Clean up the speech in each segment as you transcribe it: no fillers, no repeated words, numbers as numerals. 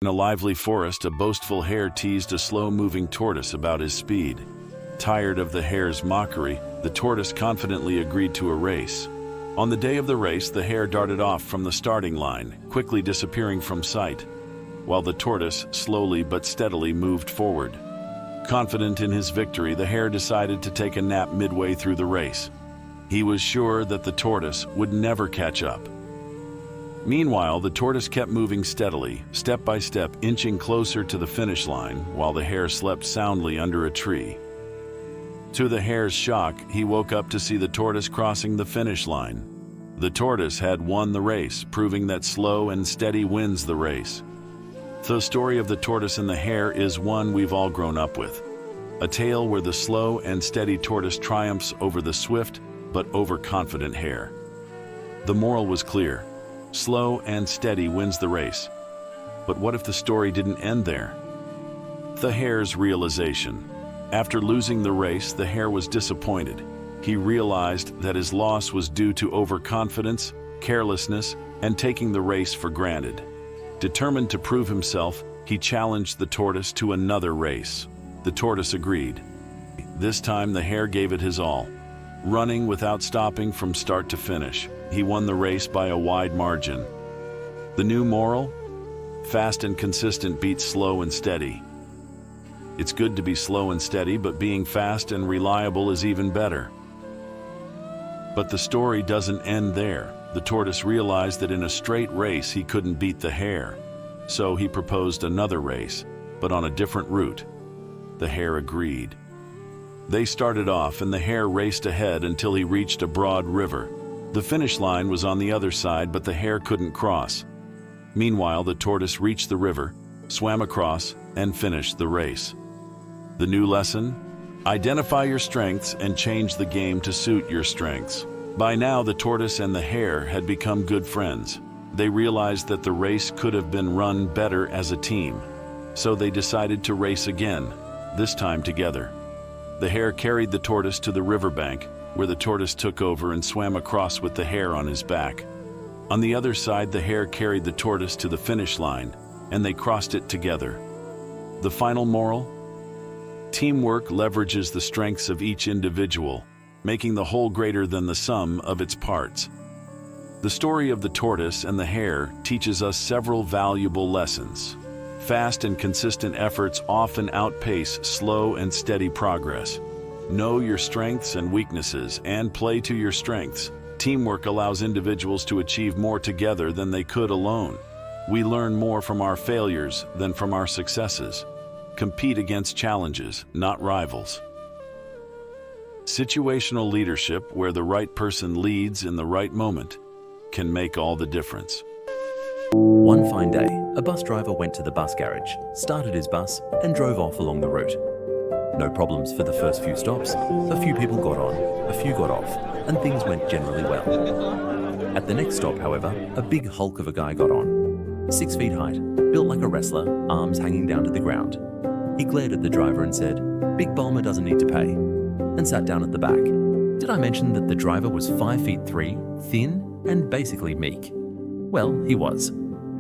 In a lively forest, a boastful hare teased a slow-moving tortoise about his speed. Tired of the hare's mockery, the tortoise confidently agreed to a race. On the day of the race, the hare darted off from the starting line, quickly disappearing from sight, while the tortoise slowly but steadily moved forward. Confident in his victory, the hare decided to take a nap midway through the race. He was sure that the tortoise would never catch up. Meanwhile, the tortoise kept moving steadily, step by step, inching closer to the finish line, while the hare slept soundly under a tree. To the hare's shock, he woke up to see the tortoise crossing the finish line. The tortoise had won the race, proving that slow and steady wins the race. The story of the tortoise and the hare is one we've all grown up with. A tale where the slow and steady tortoise triumphs over the swift but overconfident hare. The moral was clear. Slow and steady wins the race. But what if the story didn't end there? The hare's realization. After losing the race, the hare was disappointed. He realized that his loss was due to overconfidence, carelessness, and taking the race for granted. Determined to prove himself, he challenged the tortoise to another race. The tortoise agreed. This time, the hare gave it his all. Running without stopping from start to finish, he won the race by a wide margin. The new moral? Fast and consistent beats slow and steady. It's good to be slow and steady, but being fast and reliable is even better. But the story doesn't end there. The tortoise realized that in a straight race he couldn't beat the hare. So he proposed another race, but on a different route. The hare agreed. They started off and the hare raced ahead until he reached a broad river. The finish line was on the other side, but the hare couldn't cross. Meanwhile, the tortoise reached the river, swam across, and finished the race. The new lesson? Identify your strengths and change the game to suit your strengths. By now, the tortoise and the hare had become good friends. They realized that the race could have been run better as a team. So they decided to race again, this time together. The hare carried the tortoise to the riverbank, where the tortoise took over and swam across with the hare on his back. On the other side, the hare carried the tortoise to the finish line, and they crossed it together. The final moral? Teamwork leverages the strengths of each individual, making the whole greater than the sum of its parts. The story of the tortoise and the hare teaches us several valuable lessons. Fast and consistent efforts often outpace slow and steady progress. Know your strengths and weaknesses and play to your strengths. Teamwork allows individuals to achieve more together than they could alone. We learn more from our failures than from our successes. Compete against challenges, not rivals. Situational leadership, where the right person leads in the right moment, can make all the difference. One fine day, a bus driver went to the bus garage, started his bus, and drove off along the route. No problems for the first few stops. A few people got on, a few got off, and things went generally well. At the next stop, however, a big hulk of a guy got on. 6 feet height, built like a wrestler, arms hanging down to the ground. He glared at the driver and said, "Big Balmer doesn't need to pay," and sat down at the back. Did I mention that the driver was 5 feet 3, thin, and basically meek? Well, he was.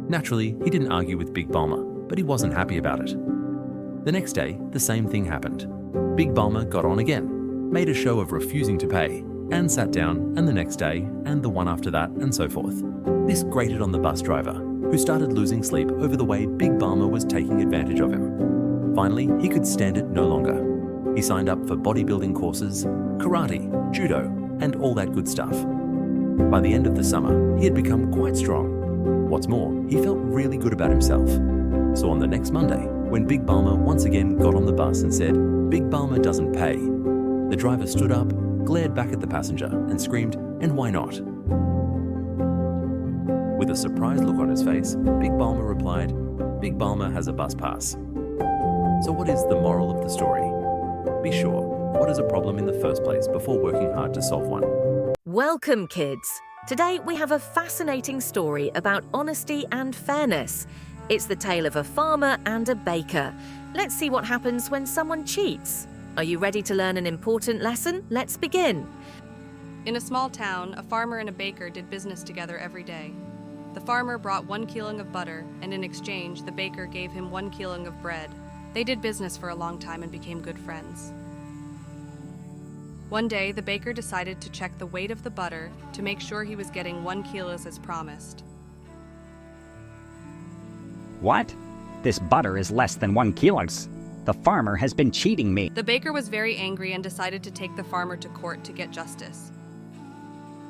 Naturally, he didn't argue with Big Balmer, but he wasn't happy about it. The next day, the same thing happened. Big Balmer got on again, made a show of refusing to pay, and sat down, and the next day, and the one after that, and so forth. This grated on the bus driver, who started losing sleep over the way Big Balmer was taking advantage of him. Finally, he could stand it no longer. He signed up for bodybuilding courses, karate, judo, and all that good stuff. By the end of the summer, he had become quite strong. What's more, he felt really good about himself. So on the next Monday, when Big Balmer once again got on the bus and said, "Big Balmer doesn't pay," the driver stood up, glared back at the passenger, and screamed, "And why not?" With a surprised look on his face, Big Balmer replied, "Big Balmer has a bus pass." So what is the moral of the story? Be sure, what is a problem in the first place before working hard to solve one? Welcome, kids. Today we have a fascinating story about honesty and fairness. It's the tale of a farmer and a baker. Let's see what happens when someone cheats. Are you ready to learn an important lesson? Let's begin. In a small town, a farmer and a baker did business together every day. The farmer brought 1 kilo of butter, and in exchange, the baker gave him 1 kilo of bread. They did business for a long time and became good friends. One day, the baker decided to check the weight of the butter to make sure he was getting 1 kilo as promised. What? This butter is less than 1 kilo. The farmer has been cheating me. The baker was very angry and decided to take the farmer to court to get justice.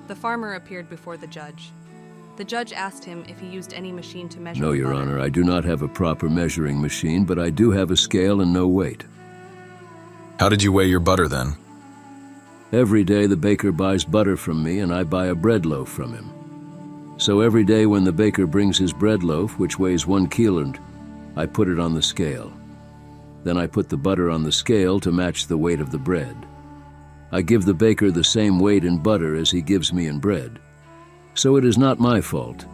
The farmer appeared before the judge. The judge asked him if he used any machine to measure No, the Your butter. Honor, I do not have a proper measuring machine, but I do have a scale and no weight. How did you weigh your butter then? Every day the baker buys butter from me and I buy a bread loaf from him. So every day when the baker brings his bread loaf, which weighs 1 kilo, I put it on the scale. Then I put the butter on the scale to match the weight of the bread. I give the baker the same weight in butter as he gives me in bread. So it is not my fault.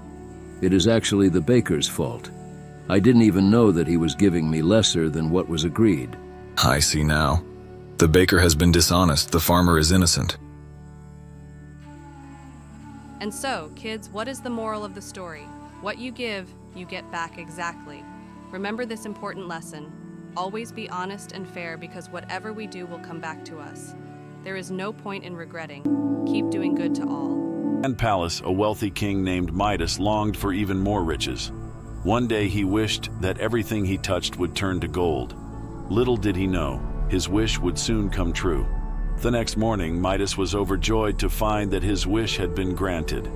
It is actually the baker's fault. I didn't even know that he was giving me lesser than what was agreed. I see now. The baker has been dishonest. The farmer is innocent. And so, kids, what is the moral of the story? What you give, you get back exactly. Remember this important lesson. Always be honest and fair because whatever we do will come back to us. There is no point in regretting. Keep doing good to all. And palace, a wealthy king named Midas longed for even more riches. One day he wished that everything he touched would turn to gold. Little did he know, his wish would soon come true. The next morning, Midas was overjoyed to find that his wish had been granted.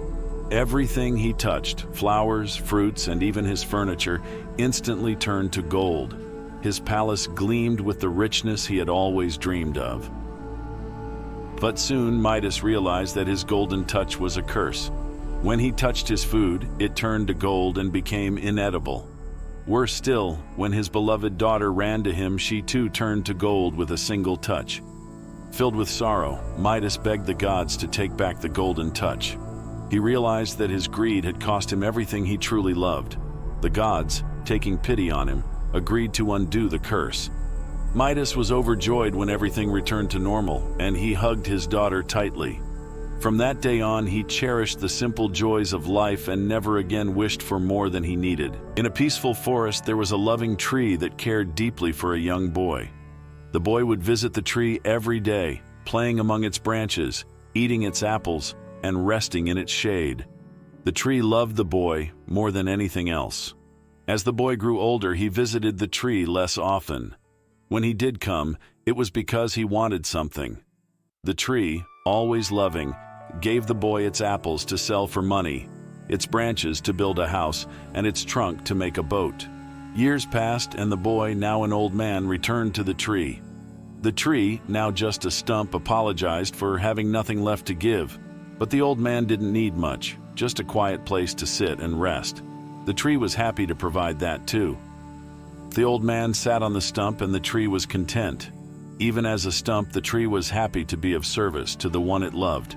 Everything he touched, flowers, fruits, and even his furniture, instantly turned to gold. His palace gleamed with the richness he had always dreamed of. But soon Midas realized that his golden touch was a curse. When he touched his food, it turned to gold and became inedible. Worse still, when his beloved daughter ran to him, she too turned to gold with a single touch. Filled with sorrow, Midas begged the gods to take back the golden touch. He realized that his greed had cost him everything he truly loved. The gods, taking pity on him, agreed to undo the curse. Midas was overjoyed when everything returned to normal, and he hugged his daughter tightly. From that day on, he cherished the simple joys of life and never again wished for more than he needed. In a peaceful forest, there was a loving tree that cared deeply for a young boy. The boy would visit the tree every day, playing among its branches, eating its apples, and resting in its shade. The tree loved the boy more than anything else. As the boy grew older, he visited the tree less often. When he did come, it was because he wanted something. The tree, always loving, gave the boy its apples to sell for money, its branches to build a house, and its trunk to make a boat. Years passed, and the boy, now an old man, returned to the tree. The tree, now just a stump, apologized for having nothing left to give. But the old man didn't need much, just a quiet place to sit and rest. The tree was happy to provide that too. The old man sat on the stump and the tree was content. Even as a stump, the tree was happy to be of service to the one it loved.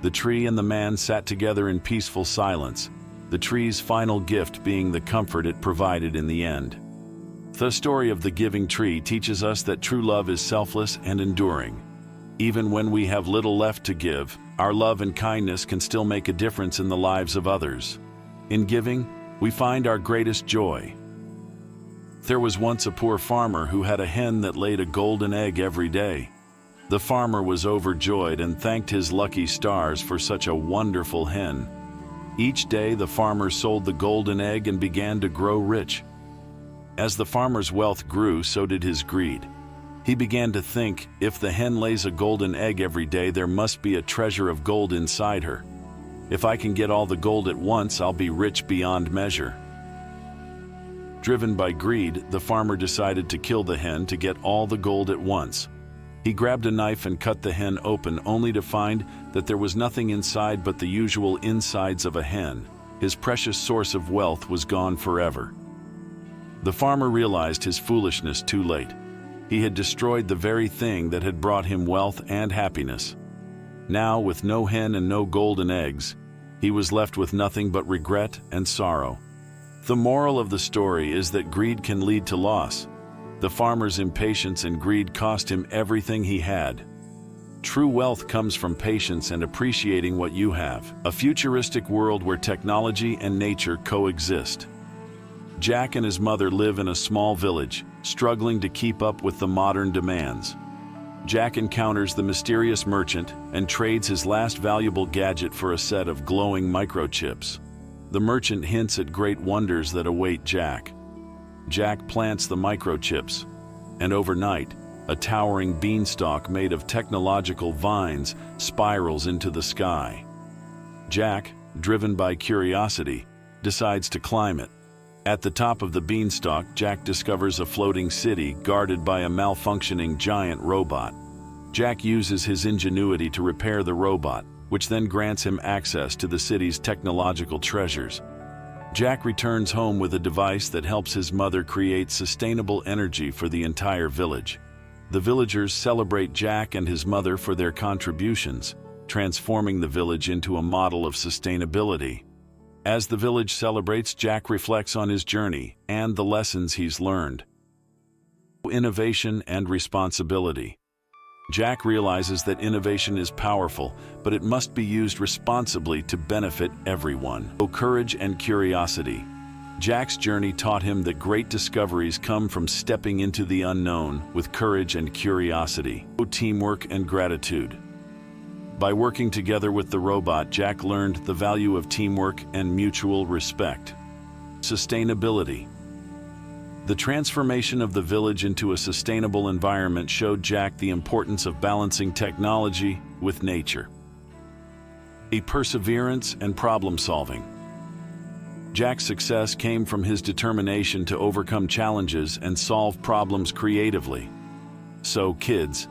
The tree and the man sat together in peaceful silence, the tree's final gift being the comfort it provided in the end. The story of the giving tree teaches us that true love is selfless and enduring. Even when we have little left to give, our love and kindness can still make a difference in the lives of others. In giving, we find our greatest joy. There was once a poor farmer who had a hen that laid a golden egg every day. The farmer was overjoyed and thanked his lucky stars for such a wonderful hen. Each day the farmer sold the golden egg and began to grow rich. As the farmer's wealth grew, so did his greed. He began to think, if the hen lays a golden egg every day, there must be a treasure of gold inside her. If I can get all the gold at once, I'll be rich beyond measure. Driven by greed, the farmer decided to kill the hen to get all the gold at once. He grabbed a knife and cut the hen open, only to find that there was nothing inside but the usual insides of a hen. His precious source of wealth was gone forever. The farmer realized his foolishness too late. He had destroyed the very thing that had brought him wealth and happiness. Now, with no hen and no golden eggs, he was left with nothing but regret and sorrow. The moral of the story is that greed can lead to loss. The farmer's impatience and greed cost him everything he had. True wealth comes from patience and appreciating what you have. A futuristic world where technology and nature coexist. Jack and his mother live in a small village, struggling to keep up with the modern demands. Jack encounters the mysterious merchant and trades his last valuable gadget for a set of glowing microchips. The merchant hints at great wonders that await Jack. Jack plants the microchips, and overnight, a towering beanstalk made of technological vines spirals into the sky. Jack, driven by curiosity, decides to climb it. At the top of the beanstalk, Jack discovers a floating city guarded by a malfunctioning giant robot. Jack uses his ingenuity to repair the robot, which then grants him access to the city's technological treasures. Jack returns home with a device that helps his mother create sustainable energy for the entire village. The villagers celebrate Jack and his mother for their contributions, transforming the village into a model of sustainability. As the village celebrates, Jack reflects on his journey and the lessons he's learned. Innovation and responsibility. Jack realizes that innovation is powerful, but it must be used responsibly to benefit everyone. Courage and curiosity. Jack's journey taught him that great discoveries come from stepping into the unknown with courage and curiosity. Teamwork and gratitude. By working together with the robot, Jack learned the value of teamwork and mutual respect. Sustainability. The transformation of the village into a sustainable environment showed Jack the importance of balancing technology with nature. Perseverance and problem solving. Jack's success came from his determination to overcome challenges and solve problems creatively. So, kids,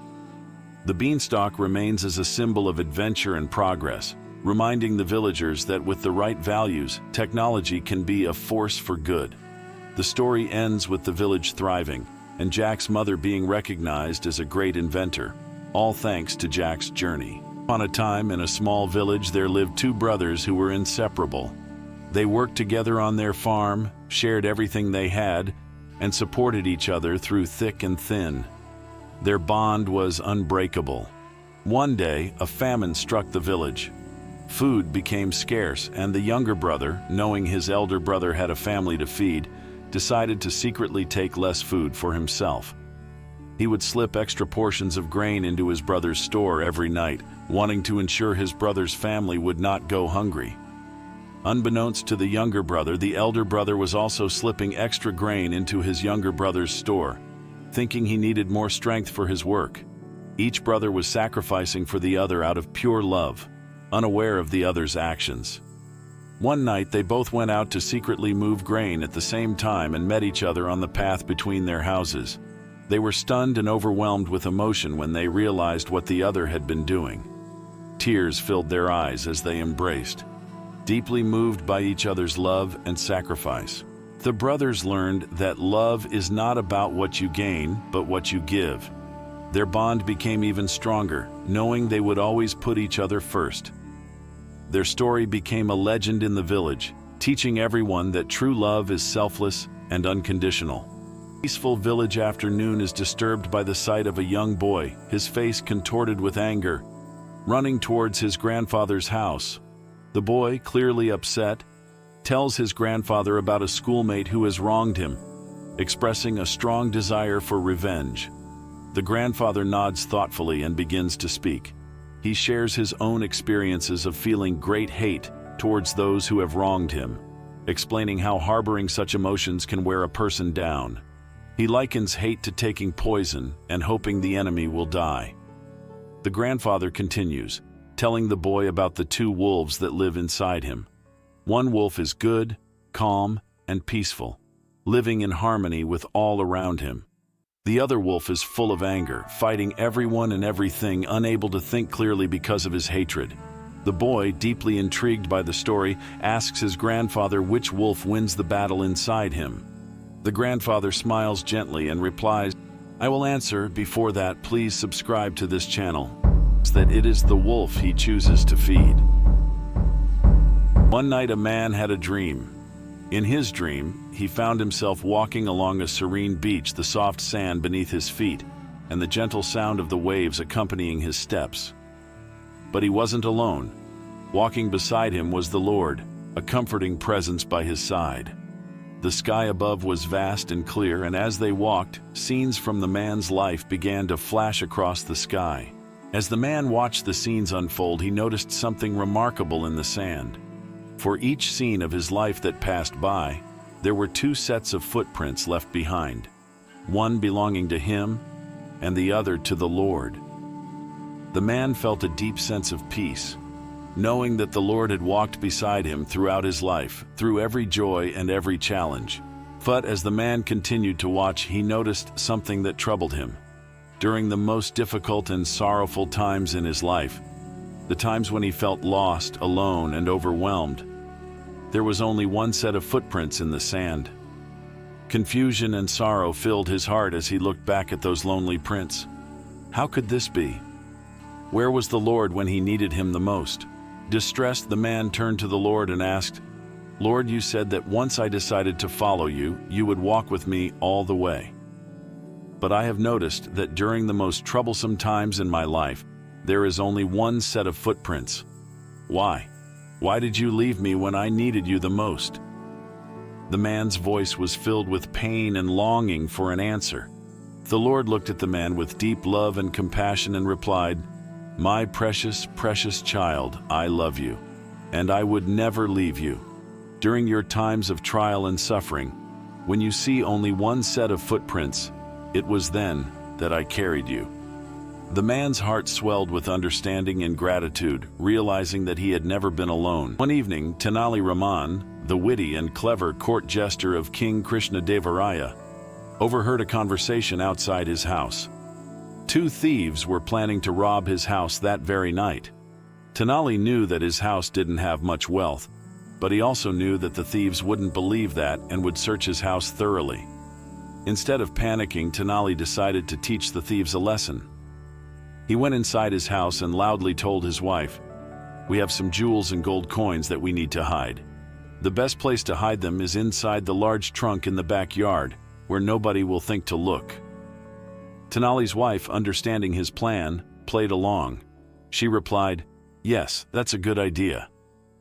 the beanstalk remains as a symbol of adventure and progress, reminding the villagers that with the right values, technology can be a force for good. The story ends with the village thriving, and Jack's mother being recognized as a great inventor, all thanks to Jack's journey. Upon a time in a small village, there lived two brothers who were inseparable. They worked together on their farm, shared everything they had, and supported each other through thick and thin. Their bond was unbreakable. One day, a famine struck the village. Food became scarce, and the younger brother, knowing his elder brother had a family to feed, decided to secretly take less food for himself. He would slip extra portions of grain into his brother's store every night, wanting to ensure his brother's family would not go hungry. Unbeknownst to the younger brother, the elder brother was also slipping extra grain into his younger brother's store, thinking he needed more strength for his work. Each brother was sacrificing for the other out of pure love, unaware of the other's actions. One night, they both went out to secretly move grain at the same time and met each other on the path between their houses. They were stunned and overwhelmed with emotion when they realized what the other had been doing. Tears filled their eyes as they embraced, deeply moved by each other's love and sacrifice. The brothers learned that love is not about what you gain, but what you give. Their bond became even stronger, knowing they would always put each other first. Their story became a legend in the village, teaching everyone that true love is selfless and unconditional. A peaceful village afternoon is disturbed by the sight of a young boy, his face contorted with anger, running towards his grandfather's house. The boy, clearly upset, tells his grandfather about a schoolmate who has wronged him, expressing a strong desire for revenge. The grandfather nods thoughtfully and begins to speak. He shares his own experiences of feeling great hate towards those who have wronged him, explaining how harboring such emotions can wear a person down. He likens hate to taking poison and hoping the enemy will die. The grandfather continues, telling the boy about the two wolves that live inside him. One wolf is good, calm, and peaceful, living in harmony with all around him. The other wolf is full of anger, fighting everyone and everything, unable to think clearly because of his hatred. The boy, deeply intrigued by the story, asks his grandfather which wolf wins the battle inside him. The grandfather smiles gently and replies, "I will answer. Before that, please subscribe to this channel." That it is the wolf he chooses to feed. One night a man had a dream. In his dream, he found himself walking along a serene beach, the soft sand beneath his feet, and the gentle sound of the waves accompanying his steps. But he wasn't alone. Walking beside him was the Lord, a comforting presence by his side. The sky above was vast and clear, and as they walked, scenes from the man's life began to flash across the sky. As the man watched the scenes unfold, he noticed something remarkable in the sand. For each scene of his life that passed by, there were two sets of footprints left behind, one belonging to him and the other to the Lord. The man felt a deep sense of peace, knowing that the Lord had walked beside him throughout his life, through every joy and every challenge. But as the man continued to watch, he noticed something that troubled him. During the most difficult and sorrowful times in his life, the times when he felt lost, alone, and overwhelmed, there was only one set of footprints in the sand. Confusion and sorrow filled his heart as he looked back at those lonely prints. How could this be? Where was the Lord when he needed him the most? Distressed, the man turned to the Lord and asked, "Lord, you said that once I decided to follow you, you would walk with me all the way. But I have noticed that during the most troublesome times in my life, there is only one set of footprints. Why? Why did you leave me when I needed you the most?" The man's voice was filled with pain and longing for an answer. The Lord looked at the man with deep love and compassion and replied, "My precious, precious child, I love you, and I would never leave you. During your times of trial and suffering, when you see only one set of footprints, it was then that I carried you." The man's heart swelled with understanding and gratitude, realizing that he had never been alone. One evening, Tanali Raman, the witty and clever court jester of King Krishna-devaraya, overheard a conversation outside his house. Two thieves were planning to rob his house that very night. Tanali knew that his house didn't have much wealth, but he also knew that the thieves wouldn't believe that and would search his house thoroughly. Instead of panicking, Tanali decided to teach the thieves a lesson. He went inside his house and loudly told his wife, "We have some jewels and gold coins that we need to hide. The best place to hide them is inside the large trunk in the backyard, where nobody will think to look." Tanali's wife, understanding his plan, played along. She replied, "Yes, that's a good idea.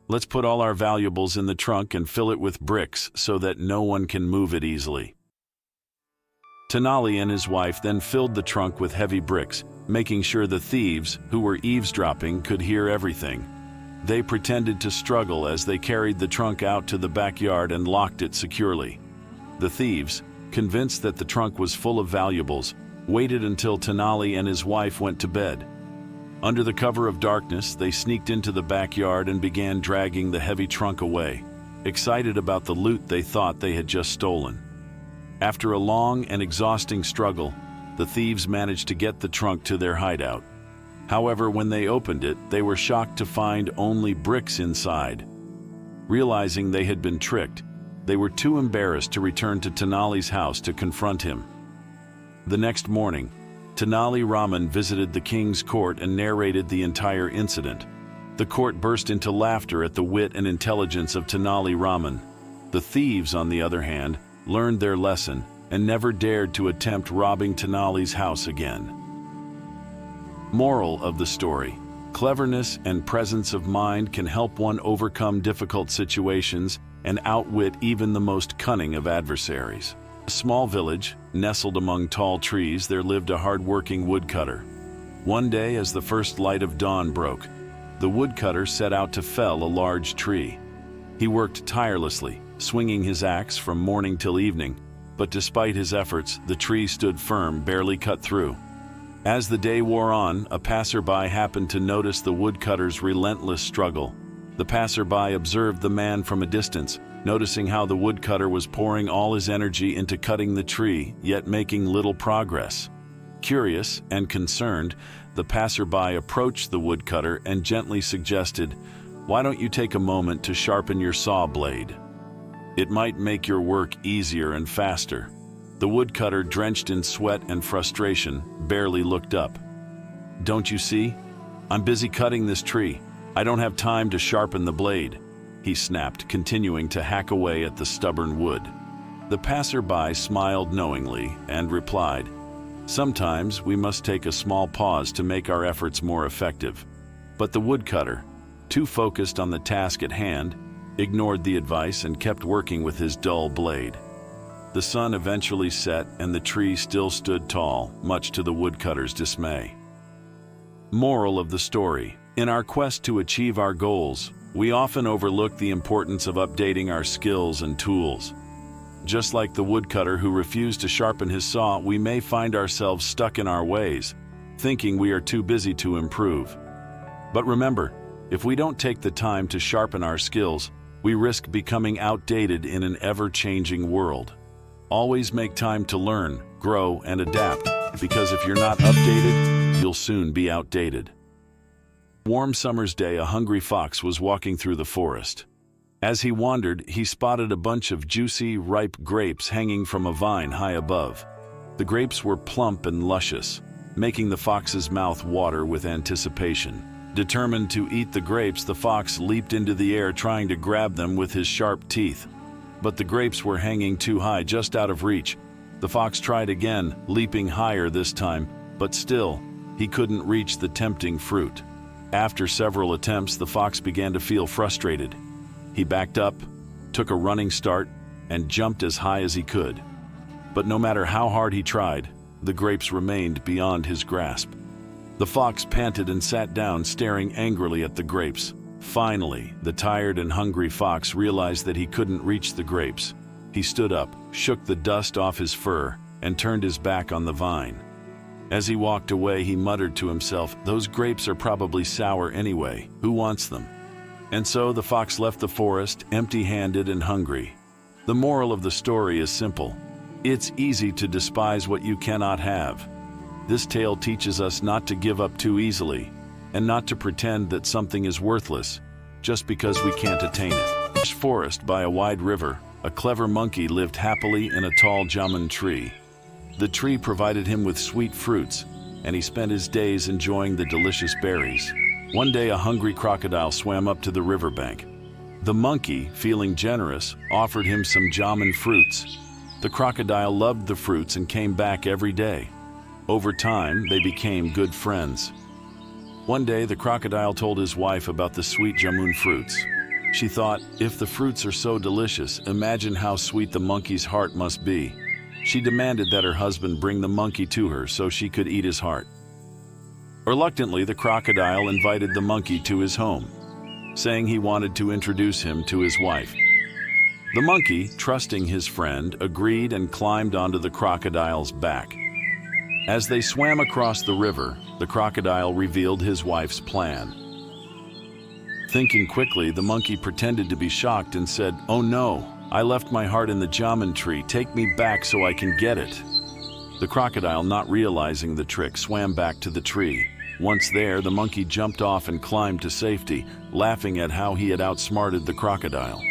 Let's put all our valuables in the trunk and fill it with bricks so that no one can move it easily." Tanali and his wife then filled the trunk with heavy bricks, making sure the thieves, who were eavesdropping, could hear everything. They pretended to struggle as they carried the trunk out to the backyard and locked it securely. The thieves, convinced that the trunk was full of valuables, waited until Tanali and his wife went to bed. Under the cover of darkness, they sneaked into the backyard and began dragging the heavy trunk away, excited about the loot they thought they had just stolen. After a long and exhausting struggle, the thieves managed to get the trunk to their hideout. However, when they opened it, they were shocked to find only bricks inside. Realizing they had been tricked, they were too embarrassed to return to Tanali's house to confront him. The next morning, Tanali Raman visited the king's court and narrated the entire incident. The court burst into laughter at the wit and intelligence of Tanali Raman. The thieves, on the other hand, learned their lesson and never dared to attempt robbing Tanali's house again. Moral of the story: cleverness and presence of mind can help one overcome difficult situations and outwit even the most cunning of adversaries. A small village, nestled among tall trees, there lived a hard-working woodcutter. One day, as the first light of dawn broke, the woodcutter set out to fell a large tree. He worked tirelessly, swinging his axe from morning till evening, but despite his efforts, the tree stood firm, barely cut through. As the day wore on, a passerby happened to notice the woodcutter's relentless struggle. The passerby observed the man from a distance, noticing how the woodcutter was pouring all his energy into cutting the tree, yet making little progress. Curious and concerned, the passerby approached the woodcutter and gently suggested, "Why don't you take a moment to sharpen your saw blade? It might make your work easier and faster." The woodcutter, drenched in sweat and frustration, barely looked up. "Don't you see? I'm busy cutting this tree. I don't have time to sharpen the blade," he snapped, continuing to hack away at the stubborn wood. The passerby smiled knowingly and replied, Sometimes we must take a small pause to make our efforts more effective. But the woodcutter, too focused on the task at hand, ignored the advice and kept working with his dull blade. The sun eventually set and the tree still stood tall, much to the woodcutter's dismay. Moral of the story: in our quest to achieve our goals, we often overlook the importance of updating our skills and tools. Just like the woodcutter who refused to sharpen his saw, we may find ourselves stuck in our ways, thinking we are too busy to improve. But remember, if we don't take the time to sharpen our skills, we risk becoming outdated in an ever-changing world. Always make time to learn, grow, and adapt, because if you're not updated, you'll soon be outdated. Warm summer's day, a hungry fox was walking through the forest. As he wandered, he spotted a bunch of juicy, ripe grapes hanging from a vine high above. The grapes were plump and luscious, making the fox's mouth water with anticipation. Determined to eat the grapes, the fox leaped into the air, trying to grab them with his sharp teeth. But the grapes were hanging too high, just out of reach. The fox tried again, leaping higher this time, but still, he couldn't reach the tempting fruit. After several attempts, the fox began to feel frustrated. He backed up, took a running start, and jumped as high as he could. But no matter how hard he tried, the grapes remained beyond his grasp. The fox panted and sat down, staring angrily at the grapes. Finally, the tired and hungry fox realized that he couldn't reach the grapes. He stood up, shook the dust off his fur, and turned his back on the vine. As he walked away, he muttered to himself, "Those grapes are probably sour anyway. Who wants them?" And so the fox left the forest, empty-handed and hungry. The moral of the story is simple. It's easy to despise what you cannot have. This tale teaches us not to give up too easily, and not to pretend that something is worthless just because we can't attain it. In a forest by a wide river, a clever monkey lived happily in a tall jamun tree. The tree provided him with sweet fruits, and he spent his days enjoying the delicious berries. One day, a hungry crocodile swam up to the riverbank. The monkey, feeling generous, offered him some jamun fruits. The crocodile loved the fruits and came back every day. Over time, they became good friends. One day, the crocodile told his wife about the sweet jamun fruits. She thought, if the fruits are so delicious, imagine how sweet the monkey's heart must be. She demanded that her husband bring the monkey to her so she could eat his heart. Reluctantly, the crocodile invited the monkey to his home, saying he wanted to introduce him to his wife. The monkey, trusting his friend, agreed and climbed onto the crocodile's back. As they swam across the river, the crocodile revealed his wife's plan. Thinking quickly, the monkey pretended to be shocked and said, "Oh no, I left my heart in the jamun tree. Take me back so I can get it." The crocodile, not realizing the trick, swam back to the tree. Once there, the monkey jumped off and climbed to safety, laughing at how he had outsmarted the crocodile.